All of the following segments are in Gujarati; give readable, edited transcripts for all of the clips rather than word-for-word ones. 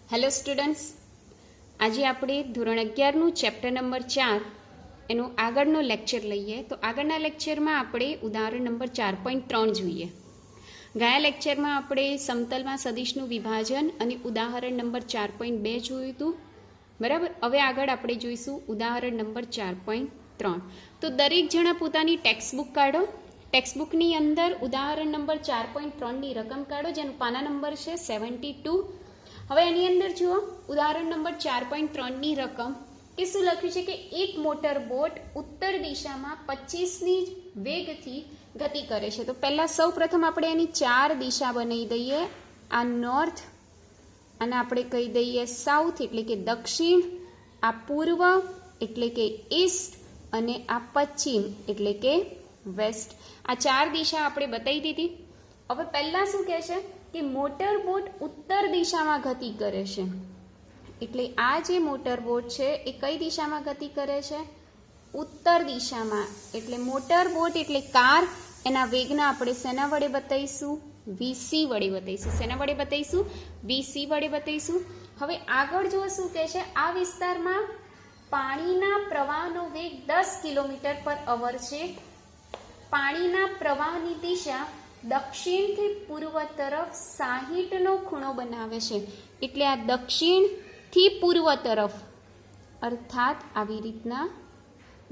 હેલો સ્ટુડન્ટ્સ, આજે આપણે ધોરણ 11નું ચેપ્ટર નંબર 4 એનો આગળનો લેક્ચર લઈએ. તો આગળના લેક્ચરમાં આપણે ઉદાહરણ નંબર 4.3 જોઈએ. ગયા લેક્ચરમાં આપણે સમતલમાં સદિશનું વિભાજન અને ઉદાહરણ નંબર 4.2 જોયું હતું. બરાબર. હવે આગળ આપણે જોઈશું ઉદાહરણ નંબર 4.3. તો દરેક જણા પોતાની ટેક્સ્ટબુક કાઢો. ટેક્સ્ટબુકની અંદર ઉદાહરણ નંબર 4.3ની રકમ કાઢો, જેનો પાના નંબર છે 72. હવે એની અંદર જુઓ, ઉદાહરણ નંબર 4.3ની રકમ કે શું લખ્યું છે કે એક મોટર બોટ ઉત્તર દિશામાં 25ની વેગથી ગતિ કરે છે. તો પહેલાં સૌ પ્રથમ આપણે એની 4 દિશા બનાવી દઈએ. આ નોર્થ, અને આપણે કહી દઈએ સાઉથ એટલે કે દક્ષિણ, આ પૂર્વ એટલે કે ઈસ્ટ, અને આ પશ્ચિમ એટલે કે વેસ્ટ. આ 4 દિશા આપણે બતાવી દીધી. હવે પહેલાં શું કહે છે કે મોટર બોટ ઉત્તર દિશામાં ગતિ કરે છે. એટલે આ જે મોટર બોટ છે એ કઈ દિશામાં ગતિ કરે છે? ઉત્તર દિશામાં. એટલે મોટર બોટ એટલે કાર, એના વેગના આપણે શેના વડે બતાવીશું? વીસી વડે બતાવીશું. શેના વડે બતાવીશું? વીસી વડે બતાવીશું. હવે આગળ જો શું કહે છે, આ વિસ્તારમાં પાણીના પ્રવાહનો વેગ 10 કિલોમીટર પર અવર છે. પાણીના પ્રવાહની દિશા દક્ષિણથી પૂર્વ તરફ 60નો ખૂણો બનાવે છે. એટલે આ દક્ષિણથી પૂર્વ તરફ, અર્થાત આવી રીતના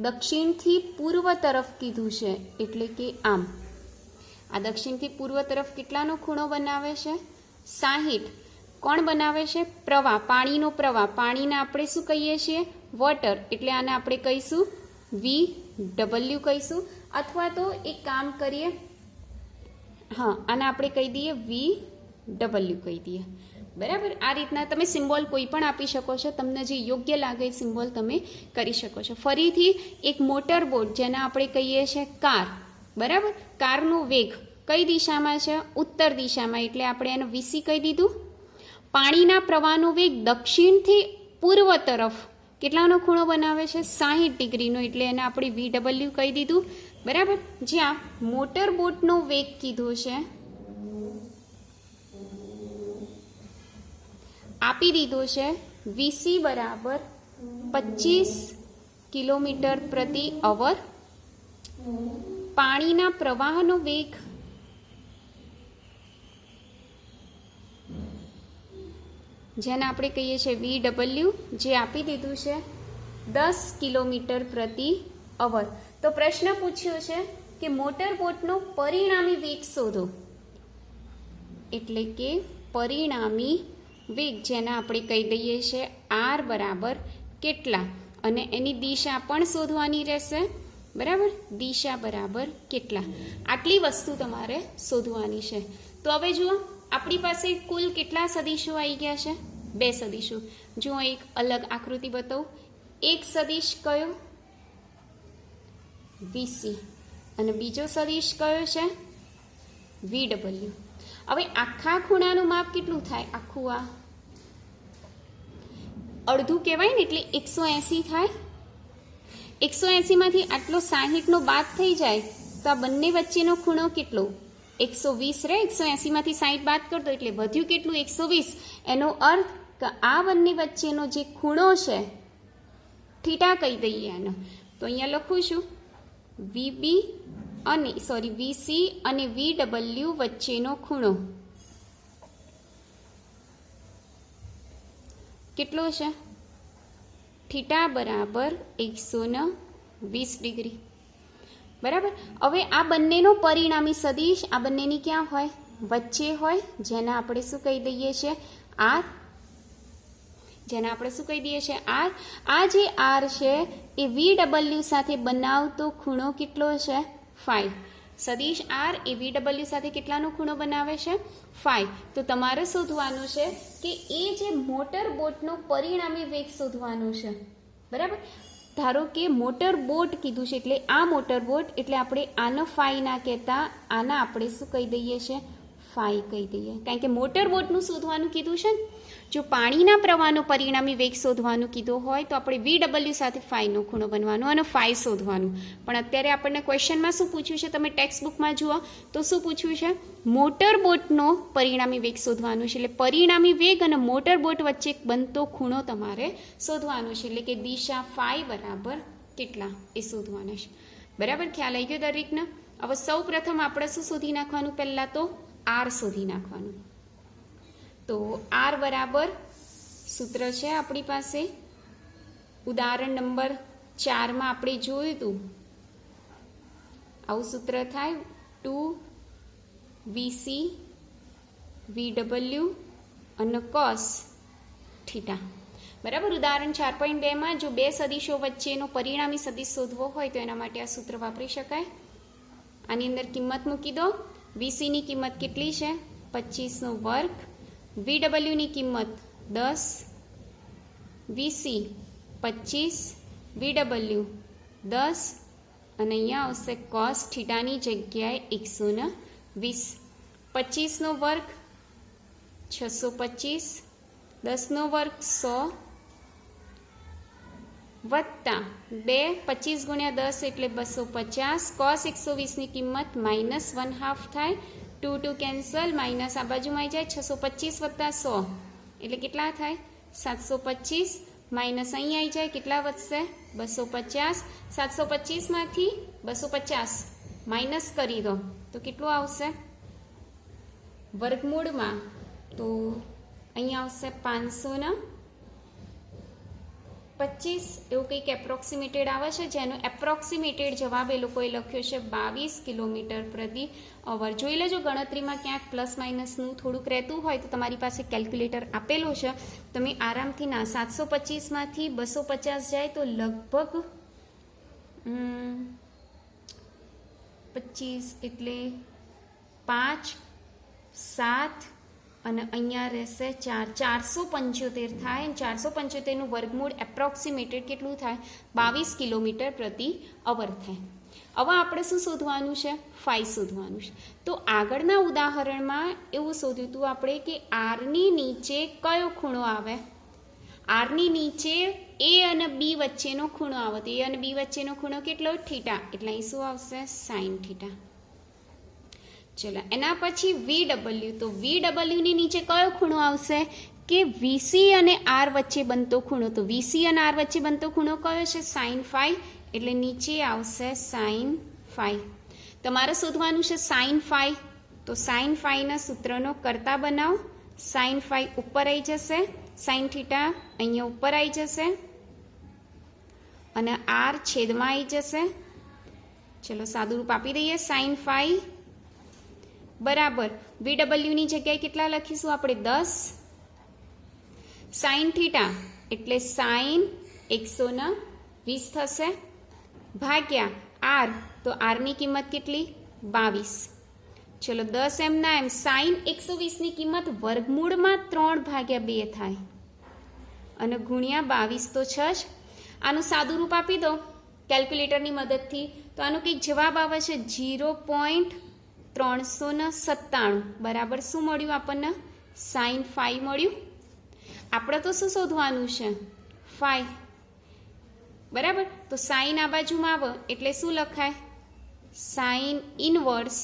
દક્ષિણથી પૂર્વ તરફ કીધું છે. એટલે કે આમ આ દક્ષિણથી પૂર્વ તરફ કેટલાનો ખૂણો બનાવે છે? 60. કોણ બનાવે છે? પ્રવાહ, પાણીનો પ્રવાહ. પાણીને આપણે શું કહીએ છીએ? વોટર. એટલે આને આપણે કહીશું VW કહીશું. અથવા તો એક કામ કરીએ, હા, આને આપણે કહી દઈએ VW કહી દઈએ. બરાબર. આ રીતના તમે સિમ્બોલ કોઈ પણ આપી શકો છો. તમને જે યોગ્ય લાગે એ સિમ્બોલ તમે કરી શકો છો. ફરીથી એક મોટર બોટ, જેને આપણે કહીએ છીએ કાર. બરાબર. કારનો વેગ કઈ દિશામાં છે? ઉત્તર દિશામાં. એટલે આપણે એને વીસી કહી દીધું. પાણીના પ્રવાહનો વેગ દક્ષિણથી પૂર્વ તરફ કેટલાનો ખૂણો બનાવે છે? 60 ડિગ્રીનો. એટલે એને આપણે VW કહી દીધું. બરાબર. જ્યાં મોટર બોટનો વેગ કીધો છે, આપી દીધો છે વીસી બરાબર 25 કિલોમીટર પ્રતિ અવર. પાણીના પ્રવાહનો વેગ જેને આપણે કહીએ છીએ VW, જે આપી દીધું છે 10 કિલોમીટર પ્રતિ અવર. તો પ્રશ્ન પૂછ્યો છે કે મોટર બોટનો પરિણામી વેગ શોધો. એટલે કે પરિણામી વેગ, જેને આપણે કહી દઈએ છીએ R બરાબર કેટલા, અને એની દિશા પણ શોધવાની રહેશે. બરાબર. દિશા બરાબર કેટલા, આટલી વસ્તુ તમારે શોધવાની છે. તો હવે જુઓ, આપણી પાસે કુલ કેટલા સદિશો આવી ગયા છે? 2 સદિશો. જુઓ, એક અલગ આકૃતિ બતાવું. એક સદિશ કયો? વીસી. અને બીજો સદિશ કયો છે? VW. હવે આખા ખૂણાનું માપ કેટલું થાય? આખું આ અડધું કહેવાય ને, એટલે 180 થાય. 180 માંથી આટલો 60નો બાદ થઈ જાય તો આ બંને વચ્ચેનો ખૂણો કેટલો? 120 રહે. 180 માંથી 60 બાદ કરતો એટલે વધ્યું કેટલું? 120. એનો અર્થ કે આ બંને વચ્ચેનો જે ખૂણો છે, થીટા કહી દઈએ આનો, તો અહીંયા લખું છું વીસી અને VW વચ્ચેનો ખૂણો કેટલો છે? થીટા બરાબર 120 ડિગ્રી. બરાબર. હવે આ બંનેનો પરિણામી સદિશ આ બંનેની ક્યાં હોય? વચ્ચે હોય. જેને આપણે શું કહી દઈએ છીએ? R. જેને આપણે શું કહી દઈએ છીએ? R. આ જે R છે એ VW સાથે બનાવતો ખૂણો કેટલો છે? 5. સદિશ R એ VW સાથે કેટલાનો ખૂણો બનાવે છે? 5. તો તમારે શોધવાનું છે કે એ જે મોટર બોટનો પરિણામી વેગ શોધવાનું છે. બરાબર. ધારો કે મોટર બોટ કીધું છે, એટલે આ મોટર બોટ, એટલે આપણે આનો 5 ના કહેતા, આના આપણે શું કહી દઈએ છીએ? 5 કહી દઈએ, કારણ કે મોટર બોટનું શોધવાનું કીધું છે ને. જો પાણીના પ્રવાહનો પરિણામી વેગ શોધવાનું કીધું હોય તો આપણે VW સાથે 5નો ખૂણો બનવાનો અને 5 શોધવાનું. પણ અત્યારે આપણને ક્વેશ્ચનમાં શું પૂછ્યું છે, તમે ટેક્સ્ટ બુકમાં જુઓ તો શું પૂછ્યું છે, મોટર બોટનો પરિણામી વેગ શોધવાનું છે. એટલે પરિણામી વેગ અને મોટર બોટ વચ્ચે બનતો ખૂણો તમારે શોધવાનો છે. એટલે કે દિશા phi બરાબર કેટલા એ શોધવાના છે. બરાબર, ખ્યાલ આવી ગયો દરેકને. હવે સૌ પ્રથમ આપણે શું શોધી નાખવાનું, પહેલાં તો R શોધી નાખવાનું. તો R બરાબર સૂત્ર છે આપણી પાસે, ઉદાહરણ નંબર 4માં આપણે જોયું હતું. આવું સૂત્ર થાય 2VC VW અને cos થીટા. બરાબર, ઉદાહરણ 4.2માં જો બે સદિશો વચ્ચેનો પરિણામી સદિશ શોધવો હોય તો એના માટે આ સૂત્ર વાપરી શકાય. આની અંદર કિંમત મૂકી દો. VCની કિંમત કેટલી છે, 25નો વર્ગ. VWની કિંમત 10, VC 25, VW 10, અને અહીંયા આવશે cos થીટાની જગ્યાએ 120. 25નો વર્ગ 625, 10નો વર્ગ 100 વત્તા 2, 25 ગુણ્યા 10 એટલે 250. cos 120ની કિંમત -1/2 થાય. 2 2 કેન્સલ, માઇનસ આ બાજુમાં આવી જાય. 625 વત્તા 100 એટલે કેટલા થાય, 725. માઇનસ અહીં આવી જાય, કેટલા વધશે, 250. 725માંથી 250 માઇનસ કરી દો તો કેટલું આવશે વર્ગમૂળમાં, તો અહીં આવશે 525. એવું કંઈક એપ્રોક્સિમેટેડ આવે છે, જેનો એપ્રોક્સિમેટેડ જવાબ એ લોકોએ લખ્યો છે 22 કિલોમીટર પ્રતિ અવર. જોઈ લેજો ગણતરીમાં ક્યાંક પ્લસ માઇનસનું થોડુંક રહેતું હોય તો તમારી પાસે કેલ્ક્યુલેટર આપેલું છે, તમે આરામથી ના 725માંથી 250 જાય તો લગભગ 25 એટલે 5, 7 અને અહીંયા રહેશે 4, 475 થાય. 475નું વર્ગમૂળ એપ્રોક્સિમેટેડ કેટલું થાય, 22 કિલોમીટર પ્રતિ અવર થાય. હવે આપણે શું શોધવાનું છે, phi શોધવાનું છે. તો આગળના ઉદાહરણમાં એવું શોધ્યું હતું આપણે કે આરની નીચે કયો ખૂણો આવે, આરની નીચે A અને B વચ્ચેનો ખૂણો આવે. તો A અને B વચ્ચેનો ખૂણો કેટલો, થીટા, એટલે અહીં શું આવશે, સાઇન થીટા. ચલો એના પછી VW, તો VWની નીચે કયો ખૂણો આવશે કે VC અને R વચ્ચે બનતો ખૂણો. તો VC અને R વચ્ચે બનતો ખૂણો કયો છે, sin phi, એટલે નીચે આવશે sin phi. તમારે શોધવાનું છે sin phi, તો sin phi ના સૂત્રનો કરતા બનાવો. sin phi ઉપર આવી જશે, sin થીટા અહીંયા ઉપર આવી જશે અને R છેદમાં આવી જશે. ચલો સાદું રૂપ આપી દઈએ. sin phi બરાબર VWની જગ્યાએ કેટલા લખીશું આપણે, 10. sin થીટા એટલે sin 120 થશે ભાગ્યા R, તો Rની કિંમત કેટલી, 22. ચલો 10 એમ ના એમ, sin 120ની કિંમત વર્ગમૂળમાં 3/2 થાય અને ગુણ્યા 22 તો 6 જ. આનું સાદું રૂપ આપી દો કેલ્ક્યુલેટરની મદદથી તો આનો કંઈક જવાબ આવે છે 0.397 બરાબર શું મળ્યું આપણને, sin phi મળ્યું. આપણે તો શું શોધવાનું છે, phi. બરાબર, તો sin આ બાજુમાં આવે એટલે શું લખાય, sin ઇનવર્સ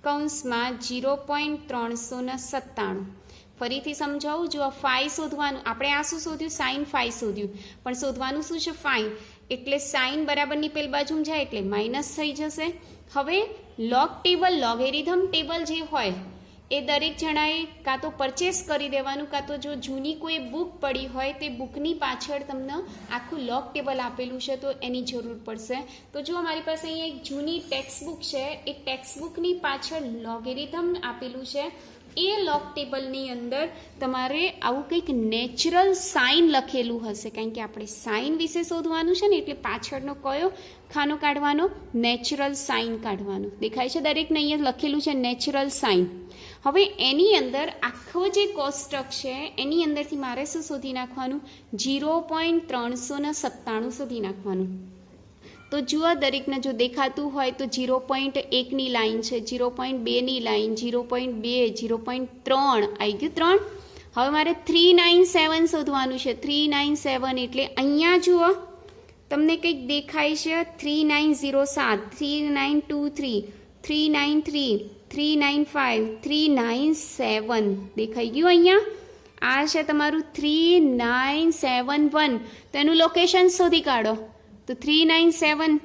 કૌંસમાં 0.397. ફરીથી સમજાવું, જો આ phi શોધવાનું, આપણે આ શું શોધ્યું, sin phi શોધ્યું, પણ શોધવાનું શું છે, phi. એટલે sin બરાબરની પેલી બાજુમાં જાય એટલે માઇનસ થઈ જશે. હવે લોગ ટેબલ, લોગેરિધમ ટેબલ જે હોય એ દરેક જણાએ કાં તો પરચેસ કરી દેવાનું, કાં તો જો જૂની કોઈ બુક પડી હોય તે બુકની પાછળ તમને આખું લોગ ટેબલ આપેલું છે તો એની જરૂર પડશે. તો જો અમારી પાસે અહીંયા એક જૂની ટેક્સ્ટ બુક છે, એ ટેક્સ્ટ બુકની પાછળ લોગેરિધમ આપેલું છે. એ લોગ ટેબલની અંદર તમારે આવું કંઈક નેચરલ સાઇન લખેલું હશે, કારણ કે આપણે સાઇન વિશે શોધવાનું છે ને, એટલે પાછળનો કયો ખાનો કાઢવાનો, નેચરલ સાઇન કાઢવાનો. દેખાય છે દરેકને અહીંયા લખેલું છે નેચરલ સાઇન. હવે એની અંદર આખો જે કોષ્ટક છે એની અંદરથી મારે શું શોધી નાખવાનું, 0.397 શોધી નાખવાનું. તો જુઓ દરેકને જો દેખાતું હોય તો 0.1ની લાઈન છે, 0.2ની લાઈન, 0.2, 0.3 આવી ગયું 3. હવે મારે 397 શોધવાનું છે. 397 એટલે અહીંયા જુઓ તમને કંઈક દેખાય છે 3907, 3923, 393, 395, 397 દેખાઈ ગયું. અહીંયા આ છે તમારું 3971. તો એનું લોકેશન શોધી કાઢો. તો 397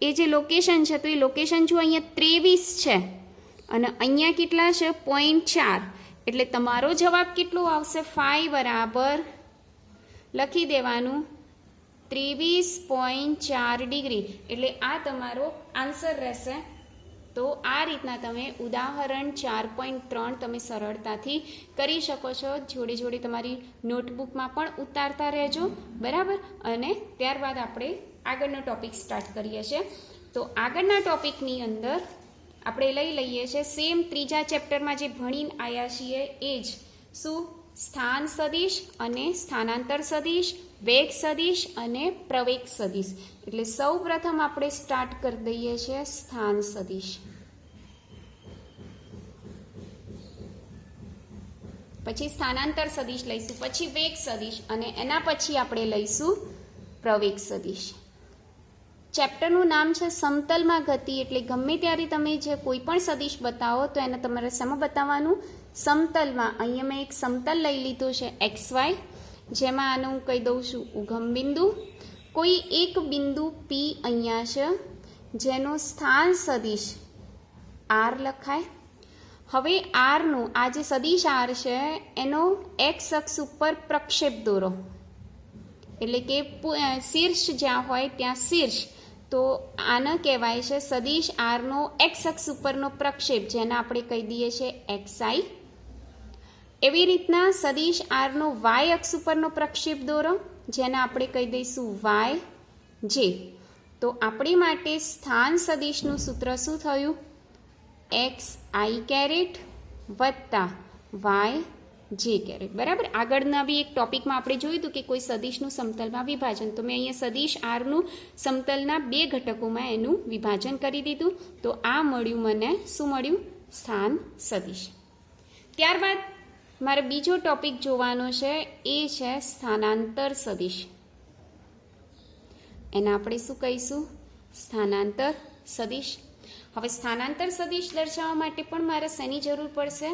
એ જે લોકેશન છે તો એ લોકેશન જો અહીંયા 23 છે અને અહીંયા કેટલા છે 0.4. એટલે તમારો જવાબ કેટલો આવશે? 5 બરાબર લખી દેવાનું 23.4 ડિગ્રી. એટલે આ તમારો આન્સર રહેશે. તો આ રીતના તમે ઉદાહરણ 4.3 તમે સરળતાથી કરી શકો છો. જોડે જોડે તમારી નોટબુકમાં પણ ઉતારતા રહેજો, બરાબર. અને ત્યારબાદ આપણે આગળનો ટોપિક સ્ટાર્ટ કરીએ છીએ. તો આગળના ટોપિકની અંદર આપણે લઈ લઈએ છીએ સેમ ત્રીજા ચેપ્ટરમાં જે ભણીને આવ્યા છીએ એ જ શું? સ્થાન સદિશ અને સ્થાનાંતર સદિશ, વેગ સદિશ અને પ્રવેગ સદિશ. એટલે સૌ પ્રથમ આપણે સ્ટાર્ટ કરી દઈએ છીએ સ્થાન સદિશ. પછી સ્થાનાંતર સદિશ લઈશું, પછી વેગ સદિશ અને એના પછી આપણે લઈશું પ્રવેગ સદિશ. ચેપ્ટરનું નામ છે સમતલમાં ગતિ. એટલે ગમે ત્યારે તમે જે કોઈ પણ સદિશ બતાવો તો એને તમારે શેમાં બતાવવાનું? સમતલમાં. અહીંયા મેં એક સમતલ લઈ લીધું છે XY, જેમાં આને હું કહી દઉં છું ઉગમ બિંદુ. કોઈ એક બિંદુ P અહીંયા છે જેનું સ્થાન સદિશ R લખાય. હવે આરનું આ જે સદિશ R છે એનો X અક્ષ ઉપર પ્રક્ષેપ દોરો. એટલે કે શીર્ષ જ્યાં હોય ત્યાં શીર્ષ. તો આને કહેવાય છે સદિશ આરનો X અક્ષ ઉપરનો પ્રક્ષેપ, જેને આપણે કહી દઈએ છીએ XI. એવી રીતના સદિશ આરનો Y અક્ષ ઉપરનો પ્રક્ષેપ દોરો, જેને આપણે કહી દઈશું YJ. તો આપણી માટે સ્થાન સદિશનું સૂત્ર શું થયું? XI કેરેટ વત્તા YJ કેરેટ, બરાબર. આગળના બી એક ટોપિકમાં આપણે જોયું હતું કે કોઈ સદિશનું સમતલમાં વિભાજન. તો મેં અહીંયા સદિશ આરનું સમતલના 2 ઘટકોમાં એનું વિભાજન કરી દીધું. તો આ મળ્યું મને શું મળ્યું? સ્થાન સદિશ. ત્યારબાદ મારે બીજો ટોપિક જોવાનો છે એ છે સ્થાનાંતર સદિશ. એને આપણે શું કહીશું? સ્થાનાંતર સદિશ. હવે સ્થાનાંતર સદિશ દર્શાવવા માટે પણ મારે શેની જરૂર પડશે?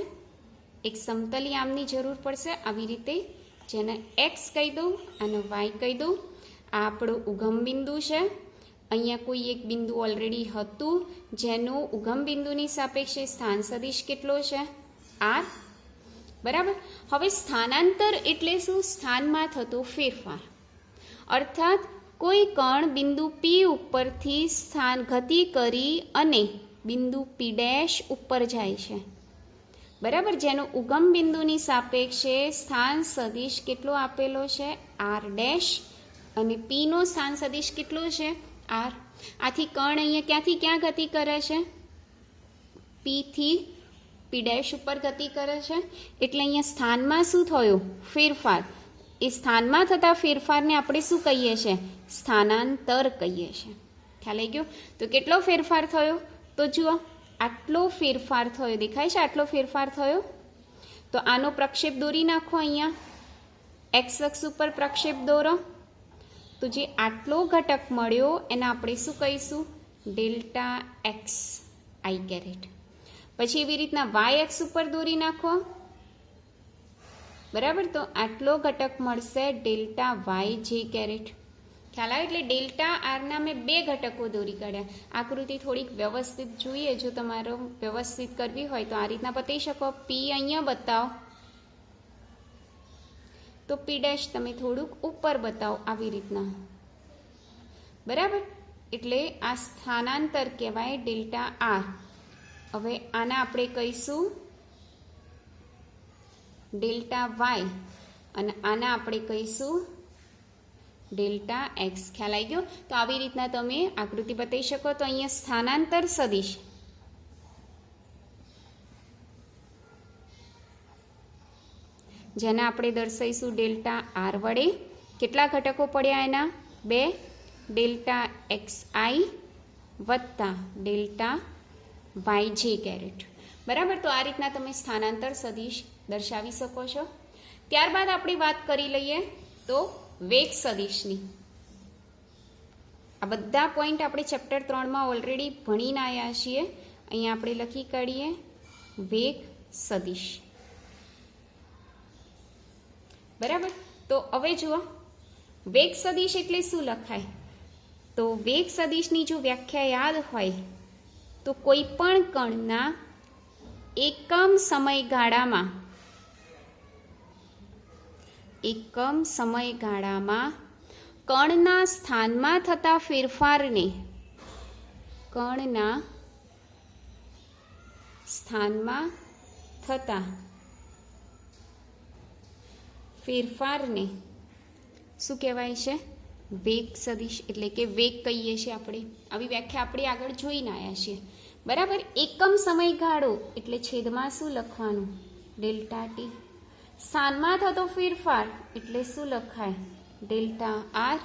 એક સમતલી આમની જરૂર પડશે. આવી રીતે જેને X કહી દઉં અને Y કહી દઉં. આ આપણું ઉગમ બિંદુ છે. અહીંયા કોઈ એક બિંદુ ઓલરેડી હતું જેનું ઉગમ બિંદુની સાપેક્ષે સ્થાન સદિશ કેટલો છે? R, બરાબર. હવે સ્થાનાંતર એટલે શું? સ્થાનમાં થતો ફેરફાર. અર્થાત કોઈ કણ બિંદુ P ઉપરથી સ્થાન ગતિ કરી અને બિંદુ P' ઉપર જાય છે, બરાબર. જેનો ઉગમ બિંદુની સાપેક્ષે સ્થાન સદિશ કેટલો આપેલો છે? R' અને P નો સ્થાન સદિશ કેટલો છે? R. આથી કણ અહીંયા ક્યાંથી ક્યાં ગતિ કરે છે? P થી P' ઉપર ગતિ કરે છે. એટલે અહીંયા સ્થાનમાં શું થયો? ફેરફાર. એ સ્થાનમાં થતા ફેરફારને આપણે શું કહીએ છીએ? સ્થાનાંતર કહીએ છીએ. ખ્યાલ આવી ગયો? તો કેટલો ફેરફાર થયો? તો જુઓ આટલો ફેરફાર થયો, દેખાય છે આટલો ફેરફાર થયો. તો આનો પ્રક્ષેપ દોરી નાખો. અહીંયા X અક્ષ ઉપર પ્રક્ષેપ દોરો. તો જે આટલો ઘટક મળ્યો એને આપણે શું કહીશું? Delta XI caret. પછી એવી રીતના Y અક્ષ ઉપર દોરી નાખો, બરાબર. તો આટલો ઘટક મળશે ડેલ્ટા YJ કેરેટ. ખ્યાલ આવે? એટલે ડેલ્ટા આરના મેં 2 ઘટકો દોરી કાઢ્યા. આકૃતિ થોડીક વ્યવસ્થિત જોઈએ. જો તમારો વ્યવસ્થિત કરવી હોય તો આ રીતના બતાવી શકો. P અહીંયા બતાવો તો P' તમે થોડુંક ઉપર બતાવો, આવી રીતના, બરાબર. એટલે આ સ્થાનાંતર કહેવાય ડેલ્ટા R. હવે આને આપણે કહીશું ડેલ્ટા Y અને આને આપણે કહીશું ડેલ્ટા X. ખ્યાલ આવી ગયો? તો આવી રીતના તમે આકૃતિ બતાવી શકો. તો અહીંયા સ્થાનાંતર સદિશ જેને આપણે દર્શાવીશું ડેલ્ટા R વડે. કેટલા ઘટકો પડ્યા એના? 2. ડેલ્ટા એક્સ આઈ વત્તા ડેલ્ટા વાય જે કેરેટ. બરાબર, તો આ રીતના તમે સ્થાનાંતર સદિશ દર્શાવી શકો છો. ત્યારબાદ આપણે વાત કરી લઈએ તો વેગ સદિશની. આ બધા પોઈન્ટ આપણે ચેપ્ટર 3માં ઓલરેડી ભણીને આવ્યા છીએ. અહીંયા આપણે લખી કાઢીએ વેગ સદિશ. બરાબર, તો હવે જુઓ વેગ સદિશ એટલે શું લખાય. તો વેગ સદિશની જો વ્યાખ્યા યાદ હોય તો કોઈ પણ કણના એકમ સમયગાળામાં કણના સ્થાનમાં થતા ફેરફારને શું કહેવાય છે? વેગ સદિશ એટલે કે વેગ કહીએ છીએ આપણે. આવી વ્યાખ્યા આપણે આગળ જોઈને આવ્યા છીએ. બરાબર, એકમ સમયગાળો એટલે છેદમાં શું લખવાનું? Delta T. સ્થાનમાં થતો ફેરફાર એટલે શું લખાય? Delta R.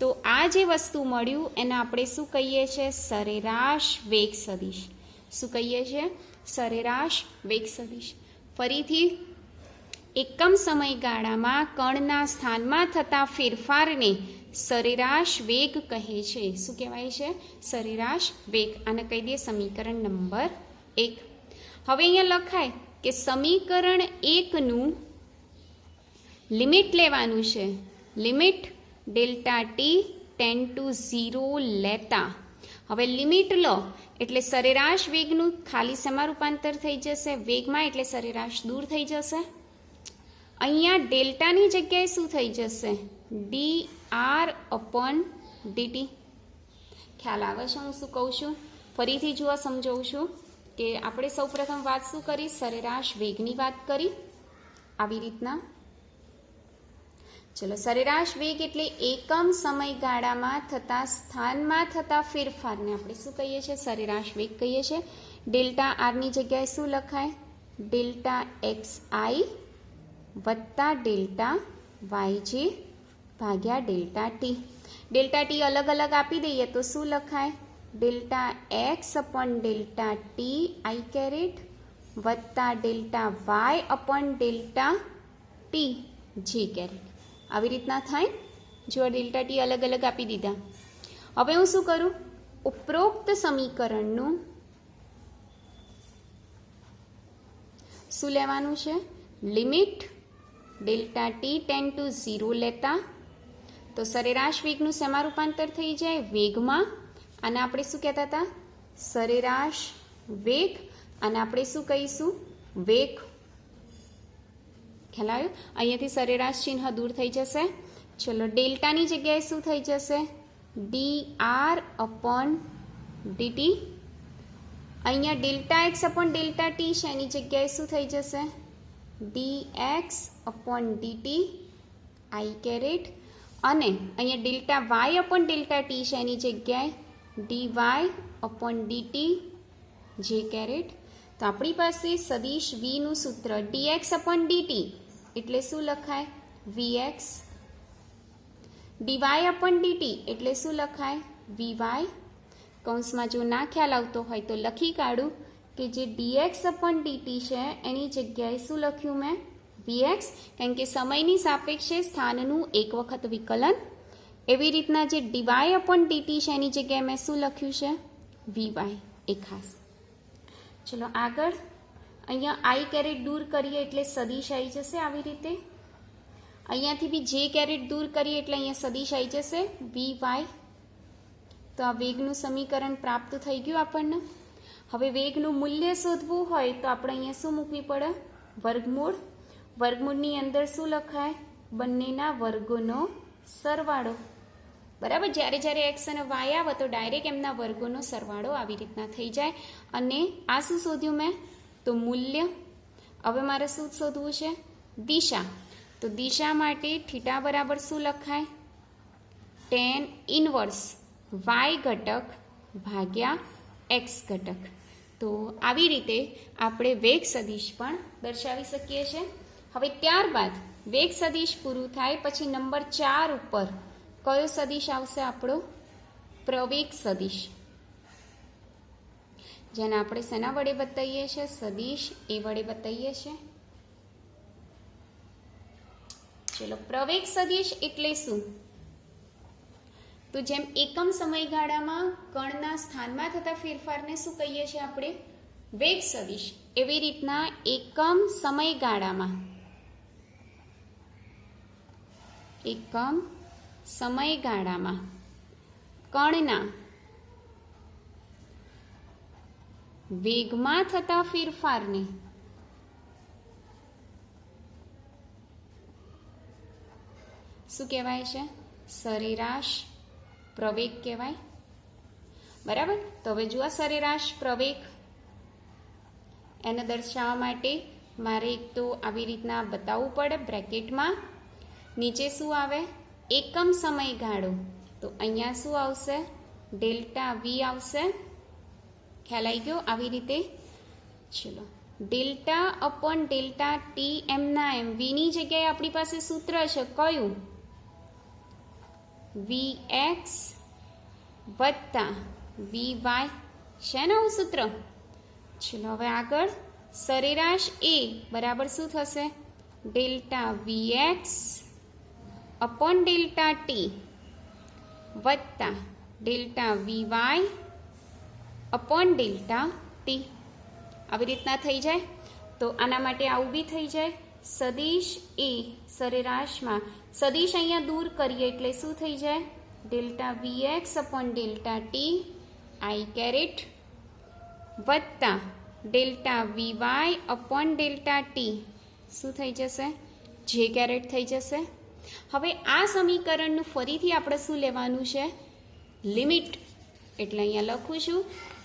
તો આ જે વસ્તુ મળ્યું એને આપણે શું કહીએ છીએ? સરેરાશ વેગ સદિશ. શું કહીએ છીએ? સરેરાશ વેગ સદિશ. ફરીથી, એકમ સમયગાળામાં કણના સ્થાનમાં થતા ફેરફારને સરેરાશ વેગ કહે છે. શું કહેવાય છે? સરેરાશ વેગ. આને કહી દઈએ સમીકરણ નંબર 1. હવે અહીંયા લખાય કે સમીકરણ 1નું લિમિટ લેવાનું છે. Limit delta T tend to 0 લેતા. હવે લિમિટ લો એટલે સરેરાશ વેગનું ખાલી શેમાં રૂપાંતર થઈ જશે? વેગમાં. એટલે સરેરાશ દૂર થઈ જશે. અહીંયા ડેલ્ટાની જગ્યાએ શું થઈ જશે? D R upon DT. ખ્યાલ આવે છે હું શું કહું છું? ફરીથી જુઓ, સમજાવું છું કે આપણે સૌપ્રથમ વાત શું કરી? સરેરાશ વેગની વાત કરી. આવી રીતના ચલો, સરેરાશ વેગ એટલે એકમ સમયગાળામાં થતા સ્થાનમાં થતા ફેરફારને આપણે શું કહીએ છીએ? સરેરાશ વેગ કહીએ છીએ. ડેલ્ટા આરની જગ્યાએ શું લખાય? ડેલ્ટા એક્સ આઈ વત્તા ડેલ્ટા વાય જે ભાગ્યા ડેલ્ટા ટી. ડેલ્ટા ટી અલગ અલગ આપી દઈએ તો શું લખાય? Delta x upon delta t i caret વત્તા delta y upon delta t j caret. આવી રીતના થાય. જો ડેલ્ટા ટી અલગ અલગ આપી દીધા. હવે હું શું કરું? ઉપરોક્ત સમીકરણનું શું લેવાનું છે? Limit delta T tend to 0 લેતા. તો સરેરાશ વેગનું શેમાં રૂપાંતર થઈ જાય? વેગમાં. અને આપણે શું કહેતા હતા? સરેરાશ વેગ. અને આપણે શું કહીશું? વેગ. ખ્યાલ આવ્યો? અહીંયાથી સરેરાશ ચિહ્ન દૂર થઈ જશે. ચલો, ડેલ્ટાની જગ્યાએ શું થઈ જશે? D R upon dt. અહીંયા delta x upon delta t છે એની જગ્યાએ શું થઈ જશે? D x upon dt i caret. અને અહીંયા delta y upon delta t છે એની જગ્યાએ d y upon dt j caret. તો આપણી પાસે સદિશ વીનું સૂત્ર dx અપોન dt એટલે શું લખાય? vx. dy અપોન dt એટલે શું લખાય? vy. કૌંસમાં જો ના ખ્યાલ આવતો હોય તો લખી કાઢું કે જે dx અપોન dt છે એની જગ્યાએ શું લખ્યું મેં? vx. કારણ કે સમયની સાપેક્ષે સ્થાનનું એક વખત વિકલન. એવી રીતના જે dy અપોન dt છે એની જગ્યાએ મેં શું લખ્યું છે? vy. એ ખાસ. ચલો આગળ. અહીંયા આઈ કેરેટ દૂર કરીએ એટલે સદિશ આવી જશે આવી રીતે. અહીંયાથી બી જે કેરેટ દૂર કરીએ એટલે અહીંયા સદિશ આવી જશે vy. તો આ વેગનું સમીકરણ પ્રાપ્ત થઈ ગયું આપણને. હવે વેગનું મૂલ્ય શોધવું હોય તો આપણે અહીંયા શું મૂકવી પડે? વર્ગમૂળ. વર્ગમૂળની અંદર શું લખાય? બંનેના વર્ગોનો સરવાળો. બરાબર, જ્યારે જ્યારે એક્સ અને વાય આવે તો ડાયરેક્ટ એમના વર્ગોનો સરવાળો આવી રીતના થઈ જાય. અને આ શું શોધ્યું મેં? તો મૂલ્ય. હવે મારે શું શોધવું છે? દિશા. તો દિશા માટે થીટા બરાબર શું લખાય? tan ઇન્વર્સ વાય ઘટક ભાગ્યા એક્સ ઘટક. તો આવી રીતે આપણે વેગ સદિશ પણ દર્શાવી શકીએ છીએ. હવે ત્યારબાદ વેગ સદિશ પૂરું થાય પછી નંબર 4 ઉપર કયો સદિશ આવશે આપણો? પ્રવેગ સદિશ, જેને આપણે શેના વડે બતાવીએ છીએ? સદિશ એ વડે બતાવીએ છીએ. ચલો, પ્રવેગ સદિશ એટલે શું? તો જેમ એકમ સમયગાળામાં કણના સ્થાનમાં થતા ફેરફારને શું કહીએ છીએ આપણે? વેગ સદિશ. એવી રીતના એકમ સમયગાળામાં કણના વેગમાં થતા ફેરફારને શું કહેવાય છે? સરેરાશ પ્રવેગ કહેવાય. બરાબર. તો હવે જુઓ, સરેરાશ પ્રવેગ એને દર્શાવવા માટે મારે એક તો આવી રીતના બતાવવું પડે બ્રેકેટમાં. નીચે શું આવે? એકમ સમયગાળો. તો અહીંયા શું આવશે? ડેલ્ટા વી આવશે. ખ્યાલ આવી ગયો? આવી રીતે. ચલો, ડેલ્ટા અપોન ડેલ્ટા ટી એમના એમ. વીની જગ્યાએ આપણી પાસે સૂત્ર છે કયું? Vx વત્તા Vy છે ને આવું સૂત્ર. ચલો હવે આગળ, સરેરાશ એ બરાબર શું થશે? Delta Vx upon delta t વત્તા delta Vy upon delta t. આવી રીતના થઈ જાય. તો આના માટે આવું બી થઈ જાય. સદિશ એ સરેરાશમાં સદિશ અહીંયા દૂર કરીએ એટલે શું થઈ જાય? Delta Vx upon delta t i caret વત્તા delta Vy upon delta t શું થઈ જશે? જે કેરેટ થઈ જશે. હવે આ સમીકરણનું ફરીથી આપણે શું લેવાનું છે? લિમિટ. એટલે અહીંયા લખું છું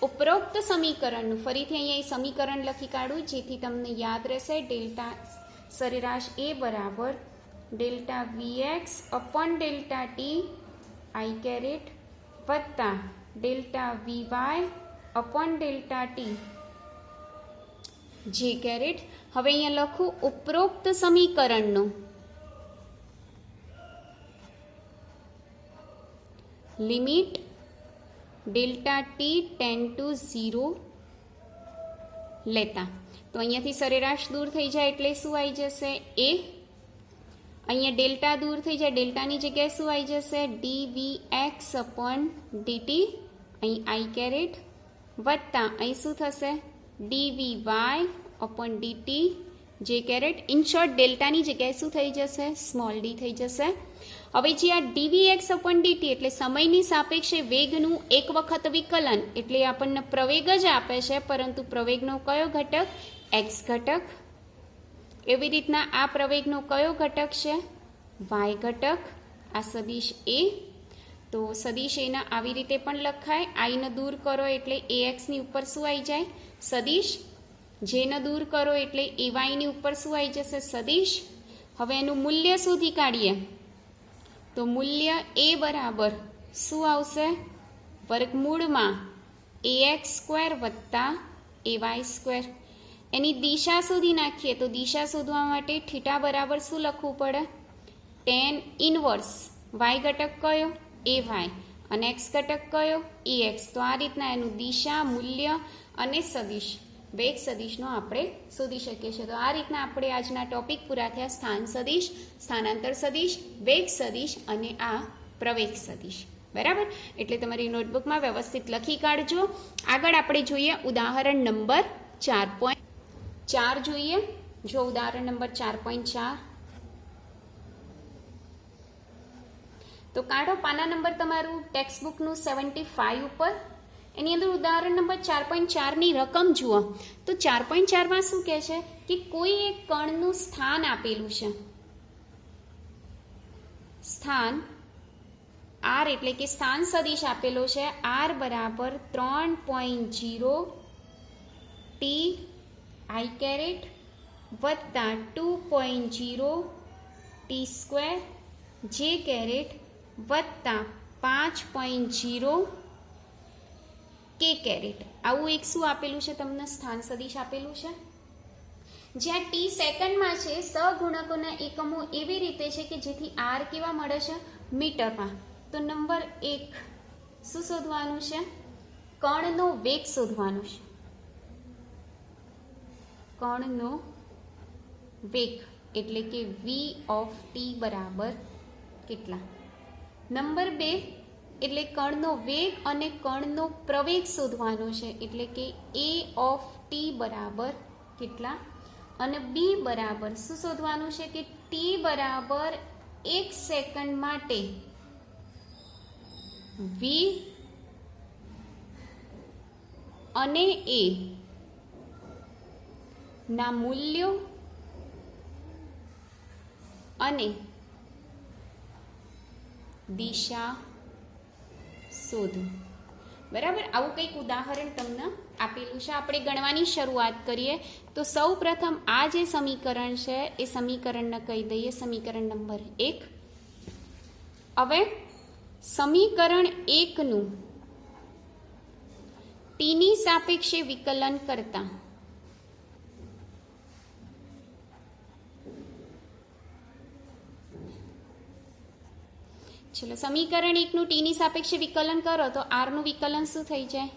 ઉપરોક્ત સમીકરણનું. ફરીથી અહીંયા એ સમીકરણ લખી કાઢું જેથી તમને યાદ રહેશે. ડેલ્ટા સરેરાશ એ બરાબર delta Vx upon delta t i caret વત્તા delta Vy upon delta t j caret. હવે અહીંયા લખું ઉપરોક્ત સમીકરણનું limit delta t tends to 0 લેતા. તો અહીંયાથી સરેરાશ દૂર થઈ જાય એટલે શું આવી જશે? એ. અહીંયા ડેલ્ટા દૂર થઈ જાય, ડેલ્ટાની જગ્યાએ શું આવી જશે? dvx અપોન dt અહીં આઈ કેરેટ વત્તા અહીં શું થશે? dvy અપોન dt જે કેરેટ. ઇન શોર્ટ ડેલ્ટાની જગ્યાએ શું થઈ જશે? સ્મોલ ડી થઈ જશે. હવે જે આ dvx અપોન dt એટલે સમયની સાપેક્ષે વેગનું એક વખત વિકલન એટલે આપણને પ્રવેગ જ આપે છે, પરંતુ પ્રવેગનો કયો ઘટક? x ઘટક. એવી રીતના આ પ્રવેગનો કયો ઘટક છે? y ઘટક. આ સદિશ એ. તો સદિશ એના આવી રીતે પણ લખાય. આઈને દૂર કરો એટલે ax ની ઉપર શું આવી જાય? સદિશ. જેને દૂર કરો એટલે ay ની ઉપર શું આવી જશે? સદિશ. હવે એનું મૂલ્ય શોધી કાઢીએ. તો મૂલ્ય એ બરાબર શું આવશે? વર્ગમૂળમાં ax સ્ક્વેર વત્તા ay સ્ક્વેર. એની દિશા શોધી નાખીએ તો દિશા શોધવા માટે થીટા બરાબર શું લખવું પડે? tan inverse. y ઘટક કયો? ay. અને x ઘટક કયો? ex. તો આ રીતના એનું દિશા, મૂલ્ય અને સદિશ, વેગ સદિશનો આપણે શોધી શકીએ છીએ. તો આ રીતના આપણે આજના ટોપિક પૂરા થયા. સ્થાન સદિશ, સ્થાનાંતર સદિશ, વેગ સદિશ અને આ પ્રવેગ સદિશ. બરાબર. એટલે તમારી નોટબુકમાં વ્યવસ્થિત લખી કાઢજો. આગળ આપણે જોઈએ ઉદાહરણ નંબર 4.4 જોઈએ. જો ઉદાહરણ નંબર 4.4 તો કાઢો પાના નંબર તમારું ટેક્સ્ટબુકનું 75 ઉપર. એની અંદર ઉદાહરણ નંબર 4.4ની રકમ જુઓ. તો 4.4માં શું કહે છે કે કોઈ એક કણનું સ્થાન આપેલું છે. સ્થાન r એટલે કે સ્થાન સદિશ આપેલો છે. r બરાબર 3.0 t i કેરેટ વત્તા 2.0 t સ્ક્વેર જે કેરેટ વત્તા 5.0 કે કેરેટ. આવું એક શું આપેલું છે તમને? સ્થાન સદિશ આપેલું છે. જ્યાં ટી સેકન્ડમાં છે, સહગુણકોના એકમો એવી રીતે છે કે જેથી આર કેવા મળે છે? મીટરમાં. તો નંબર 1 શું શોધવાનું છે? કણનો વેગ શોધવાનું છે. કણનો વેગ એટલે કે v ઓફ t બરાબર કેટલા? નંબર 2 એટલે કણનો વેગ અને કણનો પ્રવેગ શોધવાનો છે એટલે કે a ઓફ t બરાબર કેટલા? અને b બરાબર શું શોધવાનું છે કે t બરાબર 1 સેકન્ડ માટે v અને a ના મૂલ્યો અને દિશા શોધો. બરાબર, આવું કંઈક ઉદાહરણ તમને આપેલું છે. આપણે ગણવાની શરૂઆત કરીએ તો સૌ પ્રથમ આ જે સમીકરણ છે એ સમીકરણને કહી દઈએ સમીકરણ નંબર 1. હવે સમીકરણ 1નું ટીની સાપેક્ષે વિકલન કરતા ચલો સમીકરણ 1નું ટીની સાપેક્ષે વિકલન કરો તો r નું વિકલન શું થઈ જાય?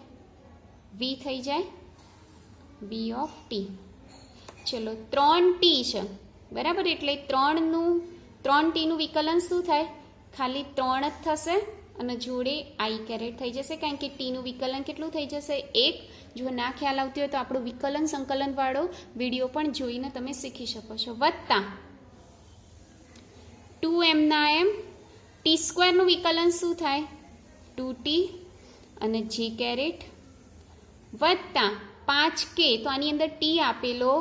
v થઈ જાય, v ઓફ t. ચલો 3t છે બરાબર, એટલે 3t નું વિકલન શું થાય? ખાલી 3 જ થશે અને જોડે i કેરેટ થઈ જશે, કારણ કે t નું વિકલન કેટલું થઈ જશે? 1. જો ના ખ્યાલ આવતી હોય તો આપણો વિકલન સંકલન વાળો વિડીયો પણ જોઈને તમે શીખી શકો છો. વત્તા 2m ના m ટી સ્ક્વેરનું વિકલન શું થાય? 2t અને j કેરેટ વત્તા 5k, તો આની અંદર t આપેલો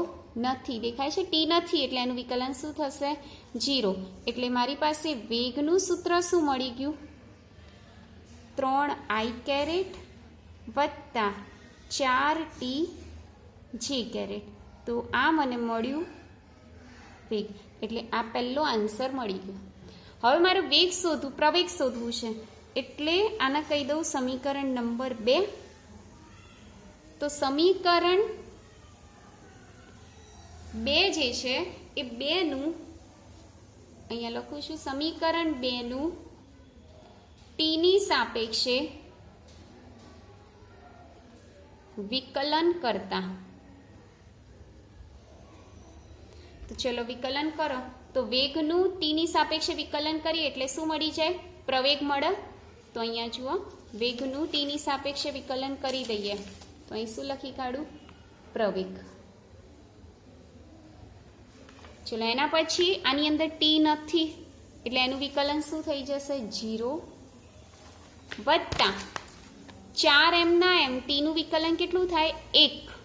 નથી, દેખાય છે t નથી એટલે એનું વિકલન શું થશે? 0. એટલે મારી પાસે વેગનું સૂત્ર શું મળી ગયું? 3i કેરેટ વત્તા 4t j કેરેટ. તો આ મને મળ્યું વેગ, એટલે આ પહેલો આન્સર મળી ગયો. હવે મારે વેગ શોધવું, પ્રવેગ શોધવું છે એટલે આને કહી દઉં સમીકરણ નંબર 2. તો સમીકરણ 2 જે છે એ 2નું અહીંયા લખું છું, સમીકરણ 2નું ટીની સાપેક્ષે વિકલન કરતા. તો ચલો વિકલન કરો તો વેગનું ટીની સાપેક્ષે વિકલન કરીએ એટલે શું મળી જાય? પ્રવેગ મળે. તો અહીંયા જુઓ, વેગનું ટીની સાપેક્ષે વિકલન કરી દઈએ તો અહીં શું લખી કાઢું? પ્રવેગ. ચલો એના પછી આની અંદર ટી નથી એટલે એનું વિકલન શું થઈ જશે? 0 વત્તા 4m ના m, ટીનું વિકલન કેટલું થાય? 1.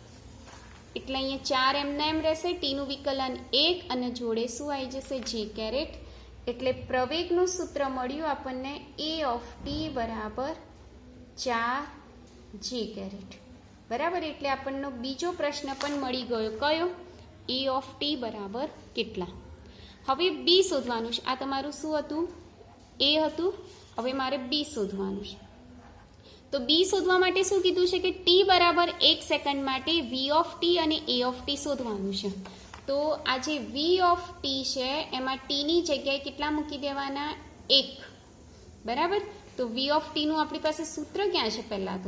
એટલે અહીંયા 4m ના m રહેશે, ટીનું વિકલન 1 અને જોડે શું આવી જશે? j caret. એટલે પ્રવેગનું સૂત્ર મળ્યું આપણને a ઓફ t બરાબર 4 j કેરેટ. બરાબર, એટલે આપણનો બીજો પ્રશ્ન પણ મળી ગયો. કયો? a ઓફ t બરાબર કેટલા? હવે b શોધવાનું છે. આ તમારું શું હતું? a હતું. હવે મારે b શોધવાનું છે. તો b શોધવા માટે શું કીધું છે કે t બરાબર 1 સેકન્ડ માટે v ઓફ t અને a ઓફ t શોધવાનું છે. તો આ જે v ઓફ t છે એમાં t ની જગ્યાએ કેટલા મૂકી દેવાના? 1. બરાબર, તો v ઓફ t નું આપણી પાસે સૂત્ર ક્યાં છે? પહેલાં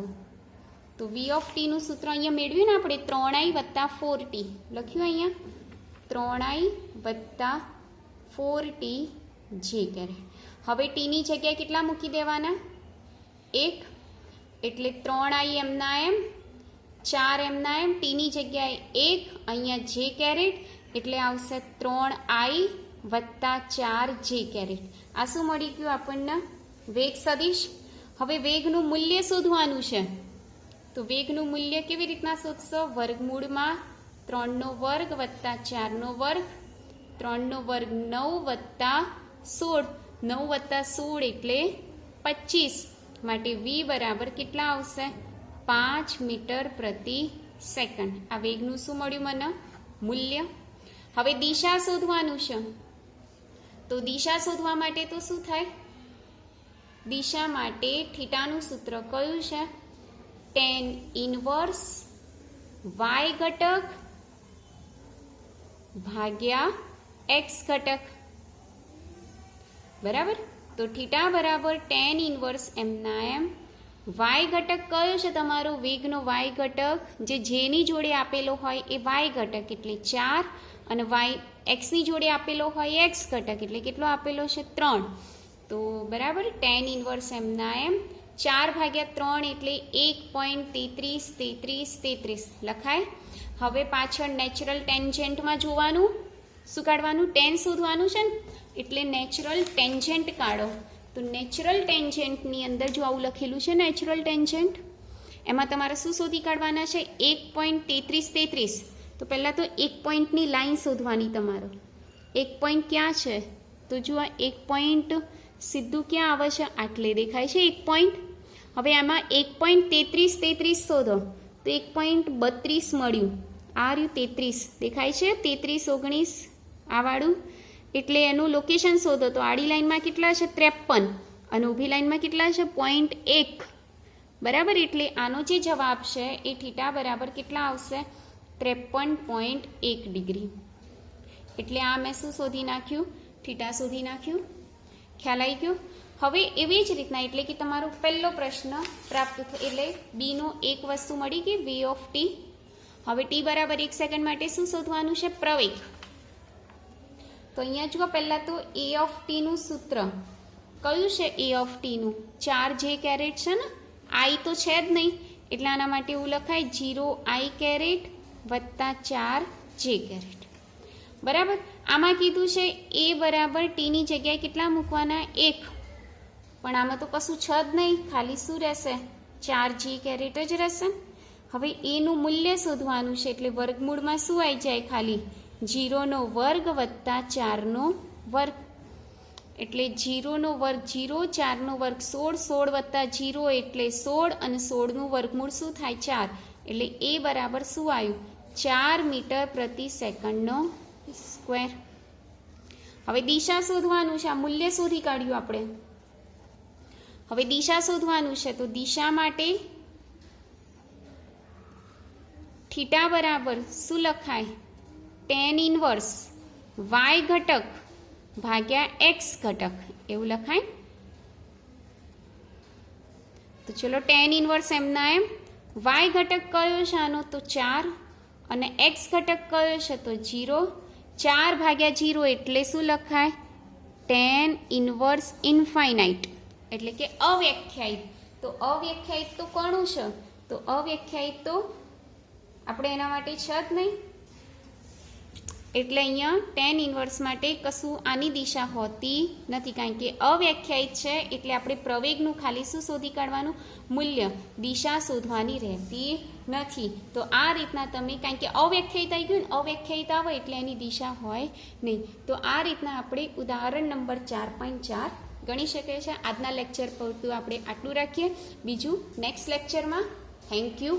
તો v ઓફ t નું સૂત્ર અહીંયા મેળવ્યું ને આપણે, 3i વત્તા 4t લખ્યું અહીંયા, 3i વત્તા 4t j કેરેટ. હવે t ની જગ્યાએ કેટલા મૂકી દેવાના? 1. એટલે 3i m ના m, 4m ના m, ટીની જગ્યાએ 1, અહીંયા j કેરેટ એટલે આવશે 3i વત્તા 4j કેરેટ. આ શું મળી ગયું આપણને? વેગ સદિશ. હવે વેગનું મૂલ્ય શોધવાનું છે. તો વેગનું મૂલ્ય કેવી રીતના શોધશો? વર્ગમૂળમાં 3નો વર્ગ વત્તા 4નો વર્ગ, 3નો વર્ગ 9 વત્તા 16, 9 વત્તા 16 એટલે 25. માટે v બરાબર કેટલા આવશે? 5 મીટર પ્રતિ સેકન્ડ. આ વેગનું શું મળ્યું મને? મૂલ્ય. હવે દિશા શોધવાનું છે. તો દિશા શોધવા માટે તો શું થાય? દિશા માટે થીટાનું સૂત્ર કયું છે? tan ઇન્વર્સ y ઘટક ભાગ્યા x ઘટક. બરાબર, તો થીટા બરાબર tan ઇન્વર્સ m ના m વાય ઘટક કયો છે તમારો? વેગનો વાય ઘટક જે જેની જોડે આપેલો હોય એ વાય ઘટક એટલે 4 અને વાય એક્સની જોડે આપેલો હોય એક્સ ઘટક એટલે કેટલો આપેલો છે? 3. તો બરાબર tan ઇન્વર્સ એમના એમ 4/3 એટલે 1.33 લખાય. હવે પાછળ નેચરલ ટેન્જેન્ટમાં જોવાનું, શું કાઢવાનું? tan શોધવાનું છે ને, એટલે નેચરલ ટેન્જેન્ટ કાઢો. તો નેચરલ ટેન્જેન્ટની અંદર જો આવું લખેલું છે નેચરલ ટેન્જેન્ટ, એમાં તમારે શું શોધી કાઢવાના છે? 1.33. તો પહેલાં તો 1 પોઈન્ટની લાઈન શોધવાની તમારો. 1 પોઈન્ટ ક્યાં છે? તો જુઓ 1 પોઈન્ટ સીધું ક્યાં આવે છે? આટલે દેખાય છે 1 પોઈન્ટ. હવે આમાં 1.33 શોધો તો 1.32 મળ્યું. આ રહ્યું 33 દેખાય છે, 33, 19 આ વાળું. એટલે એનું લોકેશન શોધો તો આડી લાઈનમાં કેટલા છે? 53 અને ઊભી લાઈનમાં કેટલા છે? 0.1. બરાબર, એટલે આનો જે જવાબ છે એ થીટા બરાબર કેટલા આવશે? 53.1 ડિગ્રી. એટલે આ મેં શું શોધી નાખ્યું? થીટા શોધી નાખ્યું. ખ્યાલ આવી ગયો? હવે એવી જ રીતના એટલે કે તમારો પહેલો પ્રશ્ન પ્રાપ્ત એટલે બીનો એક વસ્તુ મળી ગઈ, વે ઓફ ટી. હવે ટી બરાબર 1 સેકન્ડ માટે શું શોધવાનું છે? પ્રવેગ. તો અહીંયા જુઓ, પહેલાં તો એ ઓફ ટીનું સૂત્ર કયું છે? એ ઓફ ટીનું 4 જે કેરેટ છે ને, આઈ તો છે જ નહીં એટલે આના માટે એવું લખાય 0 આઈ કેરેટ વત્તા 4 જે કેરેટ. બરાબર, આમાં કીધું છે એ બરાબર ટીની જગ્યાએ કેટલા મૂકવાના? 1. પણ આમાં તો કશું છે જ નહીં, ખાલી શું રહેશે? 4 જે કેરેટ જ રહેશે. હવે એનું મૂલ્ય શોધવાનું છે એટલે વર્ગમૂળમાં શું આવી જાય? ખાલી 0નો વર્ગ વત્તા 4નો વર્ગ. એટલે 0નો વર્ગ 0, 4નો વર્ગ 16, 16 વત્તા 0 એટલે 16 અને 16નું વર્ગમૂળ શું થાય? 4. એટલે એ બરાબર શું આવ્યું? 4 મીટર પ્રતિ સેકન્ડનો સ્ક્વેર. હવે દિશા શોધવાનું છે, આ મૂલ્ય શોધી કાઢ્યું આપણે. હવે દિશા શોધવાનું છે તો દિશા માટે થીટા બરાબર શું લખાય? tan ઇન્વર્સ વાય ઘટક ભાગ્યા એક્સ ઘટક એવું લખાય. તો ચલો tan ઇન્વર્સ એમના એમ વાય ઘટક કયો છે આનો? તો 4 અને એક્સ ઘટક કયો છે? તો 0. 4/0 એટલે શું લખાય? tan ઇન્વર્સ ઇન્ફાઇનાઇટ એટલે કે અવ્યાખ્યાયિત. તો અવ્યાખ્યાયિત તો કોનું છે? તો અવ્યાખ્યાયિત તો આપણે એના માટે છે જ નહીં. એટલે અહીંયા tan ઇન્વર્સ માટે કશું આની દિશા હોતી નથી, કારણ કે અવ્યાખ્યાયિત છે. એટલે આપણે પ્રવેગનું ખાલી શું શોધી કાઢવાનું? મૂલ્ય. દિશા શોધવાની રહેતી નથી. તો આ રીતના તમે, કારણ કે અવ્યાખ્યાયિત આવી ગયું ને, અવ્યાખ્યાયિત આવે એટલે એની દિશા હોય નહીં. તો આ રીતના આપણે ઉદાહરણ નંબર 4.4 ગણી શકીએ છીએ. આજના લેક્ચર પૂરતું આપણે આટલું રાખીએ. બીજું નેક્સ્ટ લેક્ચરમાં. Thank you.